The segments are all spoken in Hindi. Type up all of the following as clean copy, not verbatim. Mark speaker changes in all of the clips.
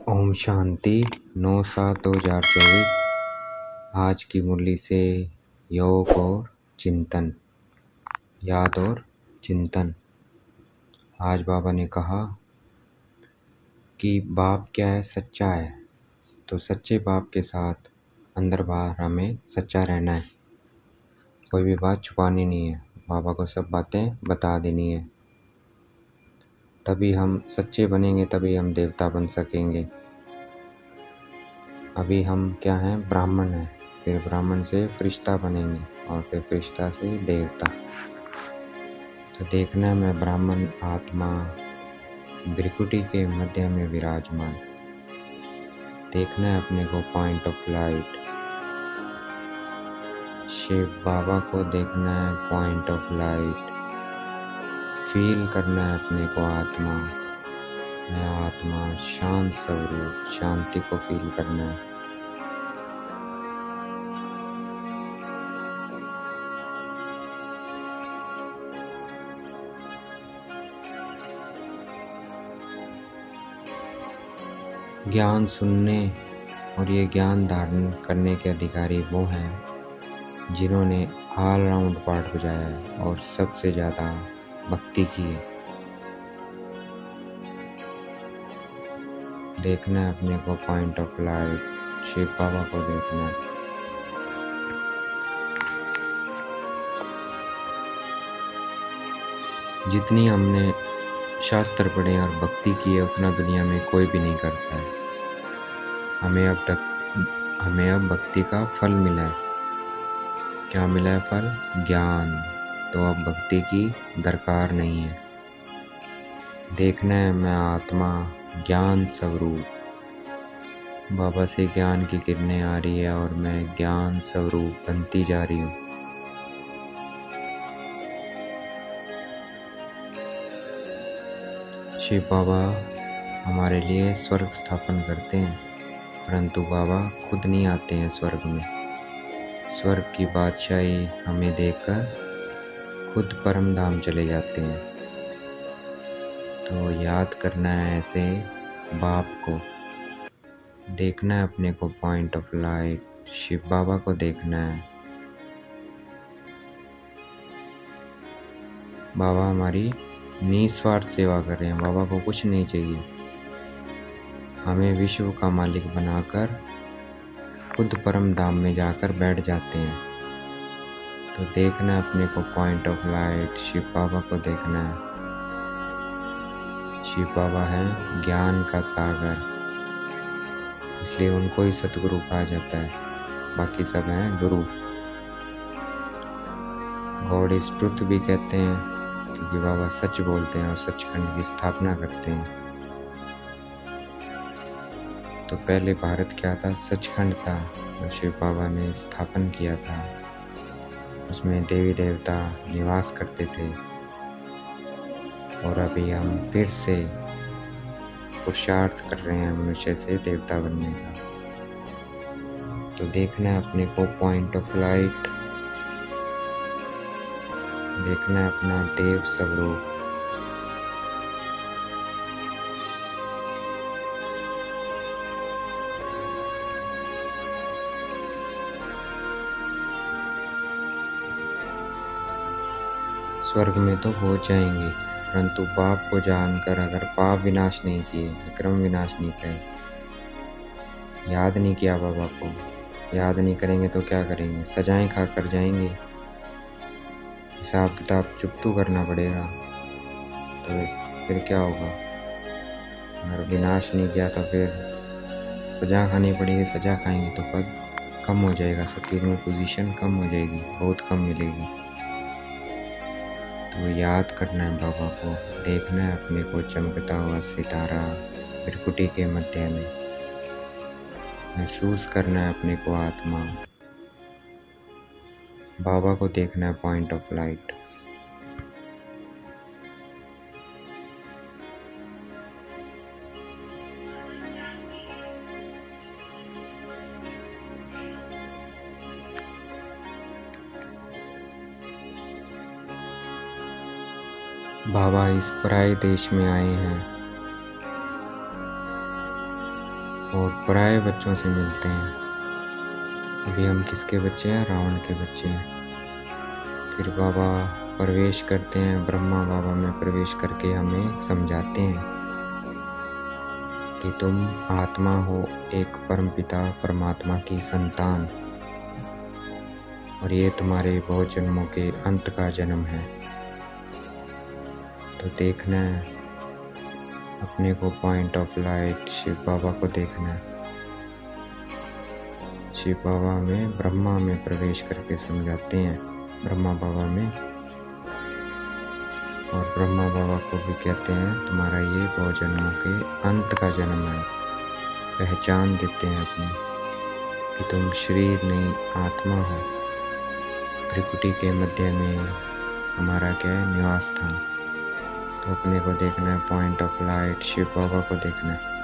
Speaker 1: ओम शांति 9/7/2024। आज की मुरली से योग और चिंतन, याद और चिंतन। आज बाबा ने कहा कि बाप क्या है? सच्चा है। तो सच्चे बाप के साथ अंदर बाहर हमें सच्चा रहना है, कोई भी बात छुपानी नहीं है, बाबा को सब बातें बता देनी है। तभी हम सच्चे बनेंगे, तभी हम देवता बन सकेंगे। अभी हम क्या हैं? ब्राह्मण हैं, फिर ब्राह्मण से फरिश्ता बनेंगे और फिर फरिश्ता से देवता। तो देखना है मैं ब्राह्मण आत्मा भृकुटी के मध्य में विराजमान। देखना है अपने को पॉइंट ऑफ लाइट। शिव बाबा को देखना है पॉइंट ऑफ लाइट। फील करना है अपने को आत्मा, मैं आत्मा शांत स्वरूप, शांति को फील करना है। ज्ञान सुनने और ये ज्ञान धारण करने के अधिकारी वो हैं जिन्होंने ऑल राउंड पार्ट बजाया है और सबसे ज़्यादा भक्ति की है। देखना है अपने को पॉइंट ऑफ लाइट, शिव बाबा को देखना है। जितनी हमने शास्त्र पढ़े और भक्ति की है उतना दुनिया में कोई भी नहीं करता है। हमें अब भक्ति का फल मिला है। क्या मिला है फल? ज्ञान। तो अब भक्ति की दरकार नहीं है। देखना है मैं आत्मा ज्ञान स्वरूप। बाबा से ज्ञान की किरणें आ रही है और मैं ज्ञान स्वरूप बनती जा रही हूँ। शिव बाबा हमारे लिए स्वर्ग स्थापन करते हैं, परंतु बाबा खुद नहीं आते हैं स्वर्ग में। स्वर्ग की बादशाही हमें देखकर खुद परम धाम चले जाते हैं। तो याद करना है ऐसे बाप को। देखना है अपने को पॉइंट ऑफ लाइट, शिव बाबा को देखना है। बाबा हमारी निस्वार्थ सेवा कर रहे हैं, बाबा को कुछ नहीं चाहिए। हमें विश्व का मालिक बनाकर खुद परम धाम में जाकर बैठ जाते हैं। तो देखना है अपने को पॉइंट ऑफ लाइट, शिव बाबा को देखना है। शिव बाबा है ज्ञान का सागर, इसलिए उनको ही सतगुरु कहा जाता है, बाकी सब हैं गुरु। गॉड इज ट्रुथ भी कहते हैं क्योंकि बाबा सच बोलते हैं और सचखंड की स्थापना करते हैं। तो पहले भारत क्या था? सचखंड था, और शिव बाबा ने स्थापन किया था। उसमें देवी देवता निवास करते थे। और अभी हम फिर से पुरुषार्थ कर रहे हैं मनुष्य से देवता बनने का। तो देखना है अपने को पॉइंट ऑफ लाइट, देखना है अपना देव स्वरूप। स्वर्ग में तो पहुंच जाएंगे, परंतु पाप को जानकर अगर पाप विनाश नहीं किए, विक्रम विनाश नहीं किए, याद नहीं किया बाबा को, याद नहीं करेंगे तो क्या करेंगे? सजाएं खा कर जाएंगे। हिसाब किताब चुकतू करना पड़ेगा। तो फिर क्या होगा? अगर विनाश नहीं किया तो फिर सजा खानी पड़ेगी। सजा खाएंगे तो पद कम हो जाएगा, सत्युग में पोजीशन कम हो जाएगी, बहुत कम मिलेगी। तो याद करना है बाबा को, देखना है अपने को चमकता हुआ सितारा भृकुटी के मध्य में। महसूस करना है अपने को आत्मा। बाबा को देखना है पॉइंट ऑफ लाइट। बाबा इस पराये देश में आए हैं और पराये बच्चों से मिलते हैं। अभी हम किसके बच्चे हैं? रावण के बच्चे हैं। फिर बाबा प्रवेश करते हैं, ब्रह्मा बाबा में प्रवेश करके हमें समझाते हैं कि तुम आत्मा हो, एक परमपिता परमात्मा की संतान, और ये तुम्हारे बहुत जन्मों के अंत का जन्म है। तो देखना है अपने को पॉइंट ऑफ लाइट शिव बाबा को देखना है। शिव बाबा में ब्रह्मा में प्रवेश करके समझाते हैं, ब्रह्मा बाबा में, और ब्रह्मा बाबा को भी कहते हैं तुम्हारा ये बहुत जन्मों के अंत का जन्म है। पहचान देते हैं अपनी कि तुम शरीर नहीं आत्मा हो। त्रिकुटी के मध्य में हमारा क्या है? निवास स्थान। तो अपने को देखना है पॉइंट ऑफ लाइट शिव बाबा को देखना है।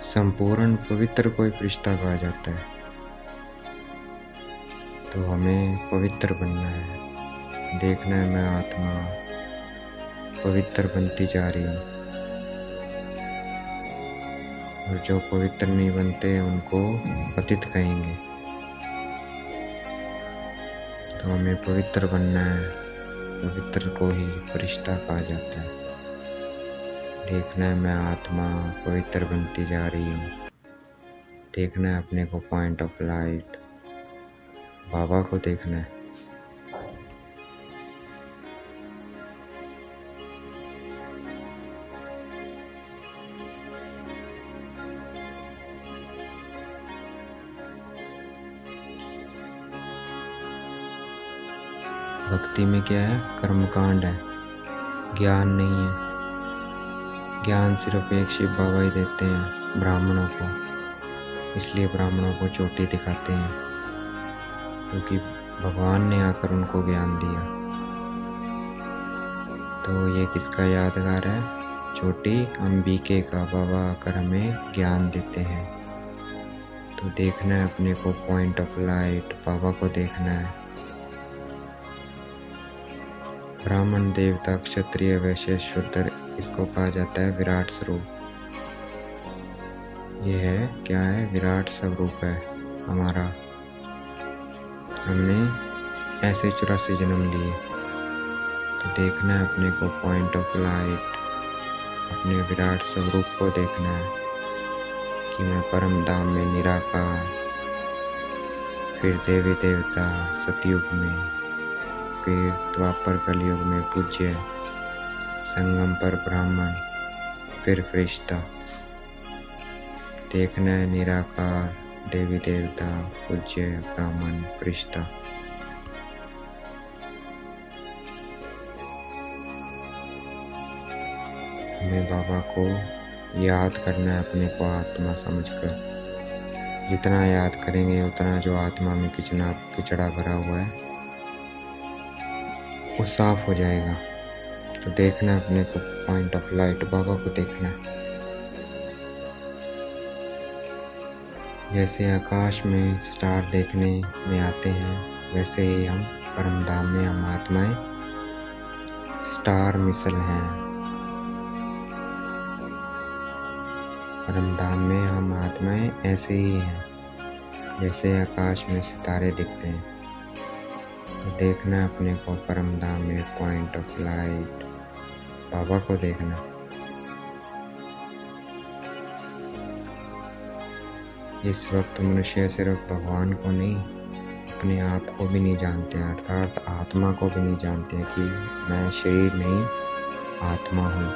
Speaker 1: संपूर्ण पवित्र कोई फरिश्ता कहा जाता है। तो हमें पवित्र बनना है। देखना है मैं आत्मा पवित्र बनती जा रही हूँ, और जो पवित्र नहीं बनते उनको पतित कहेंगे। तो हमें पवित्र बनना है। पवित्र को ही फरिश्ता कहा जाता है। देखना है मैं आत्मा पवित्र बनती जा रही हूँ। देखना है अपने को पॉइंट ऑफ लाइट बाबा को देखना है। भक्ति में क्या है? कर्मकांड है, ज्ञान नहीं है। ज्ञान सिर्फ एक शिव बाबा ही देते हैं ब्राह्मणों को, इसलिए ब्राह्मणों को चोटी दिखाते हैं, क्योंकि भगवान ने आकर उनको ज्ञान दिया। तो ये किसका यादगार है? चोटी अंबिके का। बाबा आकर हमें ज्ञान देते हैं। तो देखना है अपने को पॉइंट ऑफ लाइट बाबा को देखना है। ब्राह्मण, देवता, क्षत्रिय, वैश्य, शूद्र, इसको कहा जाता है विराट स्वरूप। ये है क्या है? विराट स्वरूप है हमारा। हमने ऐसे 84 जन्म लिए। तो देखना है अपने को पॉइंट ऑफ लाइट, अपने विराट स्वरूप को देखना है कि मैं परम धाम में निराकार, फिर देवी देवता सतयुग में, फिर द्वापर कलयुग में पूज्य, संगम पर ब्राह्मण, फिर फरिश्ता। देखना है निराकार, देवी देवता, पूज्य, ब्राह्मण, फरिश्ता। हमें बाबा को याद करना है अपने को आत्मा समझकर। जितना याद करेंगे उतना जो आत्मा में किचड़ा भरा हुआ है वो साफ हो जाएगा। तो देखना है अपने को पॉइंट ऑफ लाइट बाबा को देखना है। जैसे आकाश में स्टार देखने में आते हैं, वैसे ही हम परमधाम में हम आत्माएं स्टार मिसल हैं। परमधाम में हम आत्माएं ऐसे ही हैं जैसे आकाश में सितारे दिखते हैं। तो देखना है अपने को परमधाम में पॉइंट ऑफ लाइट बाबा को देखना। इस वक्त मनुष्य सिर्फ भगवान को नहीं, अपने आप को भी नहीं जानते हैं, अर्थात आत्मा को भी नहीं जानते हैं कि मैं शरीर नहीं आत्मा हूँ।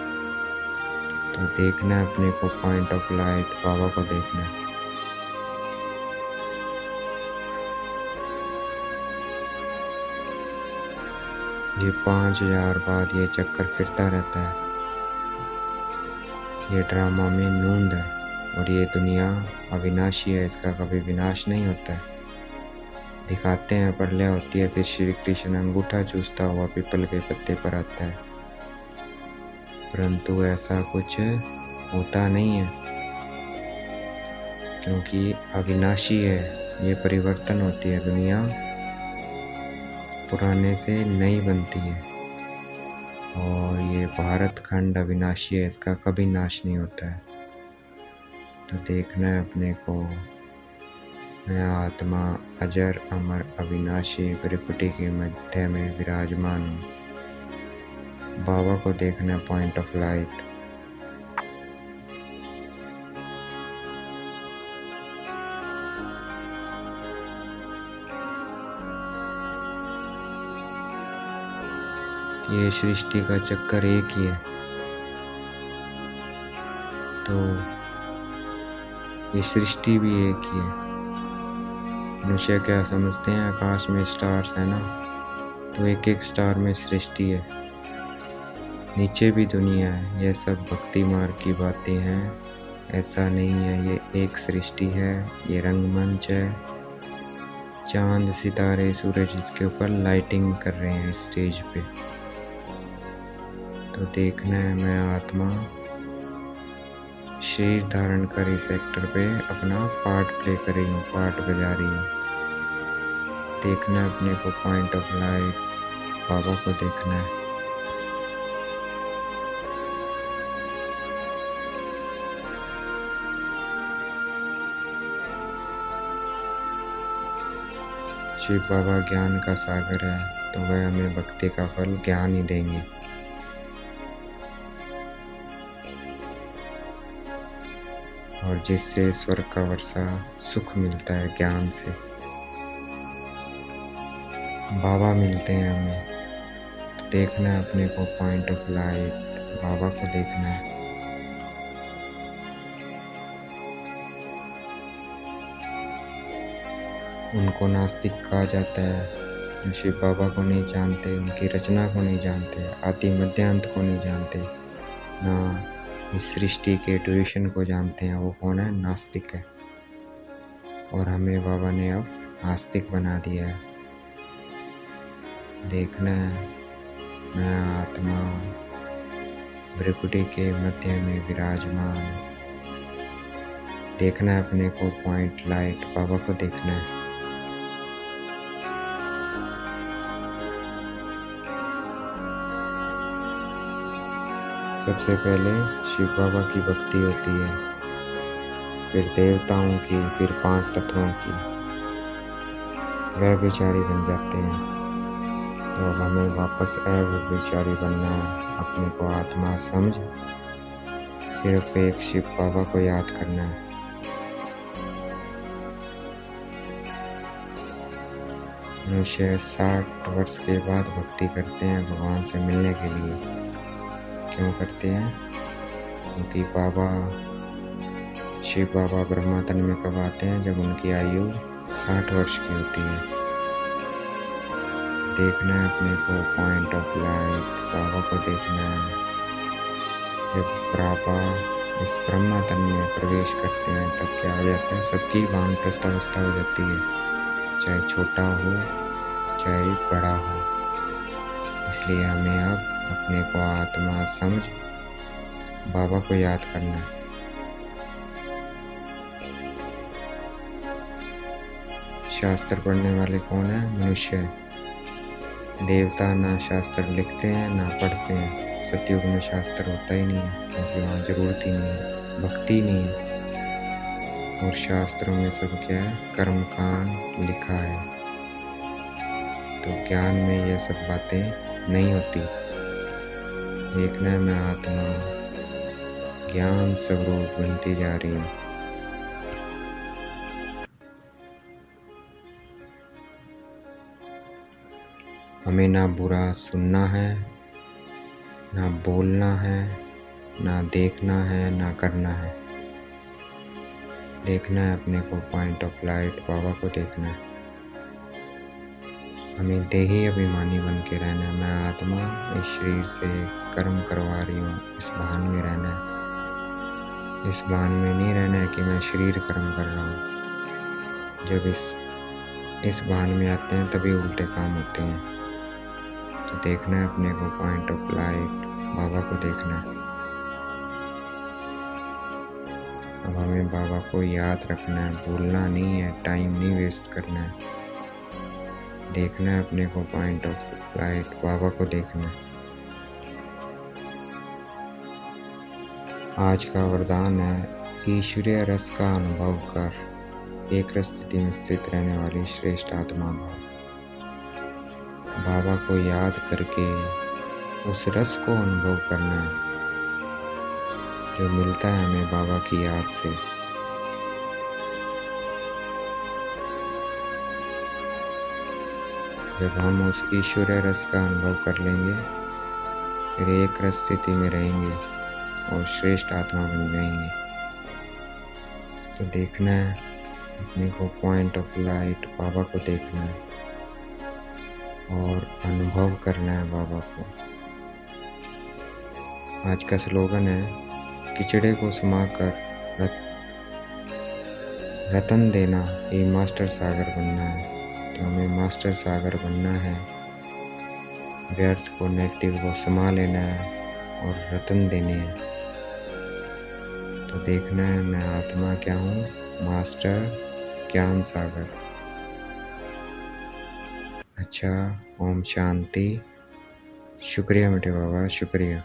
Speaker 1: तो देखना है अपने को पॉइंट ऑफ लाइट बाबा को देखना है। ये 5000 बाद ये चक्कर फिरता रहता है। ये ड्रामा में नूंद है, और ये दुनिया अविनाशी है, इसका कभी विनाश नहीं होता है। दिखाते हैं प्रलय होती है, फिर श्री कृष्ण अंगूठा चूसता हुआ पीपल के पत्ते पर आता है, परंतु ऐसा कुछ होता नहीं है, क्योंकि अविनाशी है। ये परिवर्तन होती है, दुनिया पुराने से नई बनती है। और ये भारत खंड अविनाशी है, इसका कभी नाश नहीं होता है। तो देखना है अपने को, मैं आत्मा अजर अमर अविनाशी त्रिपुटी के मध्य में विराजमान हूँ। बाबा को देखना है पॉइंट ऑफ लाइट। ये सृष्टि का चक्कर एक ही है। तो ये सृष्टि भी एक ही है। मनुष्य क्या समझते हैं आकाश में स्टार्स है ना, तो एक एक स्टार में सृष्टि है, नीचे भी दुनिया है। यह सब भक्ति मार्ग की बातें हैं, ऐसा नहीं है। ये एक सृष्टि है, ये रंगमंच है। चांद सितारे सूरज इसके ऊपर लाइटिंग कर रहे हैं स्टेज पे। तो देखना है मैं आत्मा शरीर धारण कर इस एक्टर पे अपना पार्ट प्ले कर रही हूँ, पार्ट बजा रही हूँ। देखना है अपने को पॉइंट ऑफ लाइट, बाबा को देखना है। शिव बाबा ज्ञान का सागर है, तो वह हमें भक्ति का फल ज्ञान ही देंगे। और जिससे स्वर्ग का वर्षा सुख मिलता है, ज्ञान से बाबा मिलते हैं हमें। तो देखना है अपने को पॉइंट ऑफ लाइट, बाबा को देखना है। उनको नास्तिक कहा जाता है, शिव बाबा को नहीं जानते, उनकी रचना को नहीं जानते, आदि मध्य अंत को नहीं जानते, ना इस सृष्टि के ड्यूरेशन को जानते हैं। वो कौन है? नास्तिक है। और हमें बाबा ने अब आस्तिक बना दिया है। देखना है मैं आत्मा भ्रिकुटी के मध्य में विराजमान। देखना है अपने को पॉइंट लाइट, बाबा को देखना है। सबसे पहले शिव बाबा की भक्ति होती है, फिर देवताओं की, फिर 5 तत्वों की। वह विचारी बन जाते हैं। तो अब हमें वापस अव्यभिचारी बनना है। अपने को आत्मा समझ सिर्फ एक शिव बाबा को याद करना है। मनुष्य 60 वर्ष के बाद भक्ति करते हैं भगवान से मिलने के लिए। क्यों करते हैं? क्योंकि शिव बाबा ब्रह्मा तन में कब आते हैं? जब उनकी आयु 60 वर्ष की होती है। देखना है अपने को पॉइंट ऑफ लाइट, बाबा को देखना है। जब बाबा इस ब्रह्मा तन में प्रवेश करते हैं तब क्या हो जाता है? सबकी वानप्रस्थ अवस्था हो जाती है, चाहे छोटा हो चाहे बड़ा हो। इसलिए हमें अब अपने को आत्मा समझ बाबा को याद करना है। शास्त्र पढ़ने वाले कौन है? मनुष्य। देवता ना शास्त्र लिखते हैं ना पढ़ते हैं। सतयुग में शास्त्र होता ही नहीं है, क्योंकि वहाँ जरूरत ही नहीं है, भक्ति नहीं है। और शास्त्रों में सब क्या है? कर्मकांड लिखा है। तो ज्ञान में ये सब बातें नहीं होती। देखना है मैं आत्मा ज्ञान स्वरूप बनती जा रही हूँ। हमें ना बुरा सुनना है, ना बोलना है, ना देखना है, ना करना है। देखना है अपने को पॉइंट ऑफ लाइट, बाबा को देखना है। हमें देही अभिमानी बन के रहना है। मैं आत्मा इस शरीर से कर्म करवा रही हूँ, इस भान में रहना है। इस भान में नहीं रहना है कि मैं शरीर कर्म कर रहा हूँ। जब इस भान में आते हैं तभी उल्टे काम होते हैं। तो देखना है अपने को पॉइंट ऑफ लाइट, बाबा को देखना है। अब हमें बाबा को याद रखना है, भूलना नहीं है, टाइम नहीं वेस्ट करना है। देखना है अपने को पॉइंट ऑफ लाइट, बाबा को देखना है। आज का वरदान है ईश्वरीय रस का अनुभव कर एक स्थिति में स्थित रहने वाली श्रेष्ठ आत्मा भाव। बाबा को याद करके उस रस को अनुभव करना है जो मिलता है हमें बाबा की याद से। जब हम उस ईश्वरीय रस का अनुभव कर लेंगे फिर एक रस स्थिति में रहेंगे और श्रेष्ठ आत्मा बन जाएंगे। तो देखना है अपने को पॉइंट ऑफ लाइट बाबा को देखना है और अनुभव करना है बाबा को। आज का स्लोगन है किचड़े को समाकर रतन देना, ये मास्टर सागर बनना है। तो हमें मास्टर सागर बनना है, व्यर्थ को नेगेटिव को समा लेना है और रतन देने हैं। तो देखना है मैं आत्मा क्या हूँ, मास्टर ज्ञान सागर। अच्छा, ओम शांति। शुक्रिया मेरे बाबा, शुक्रिया।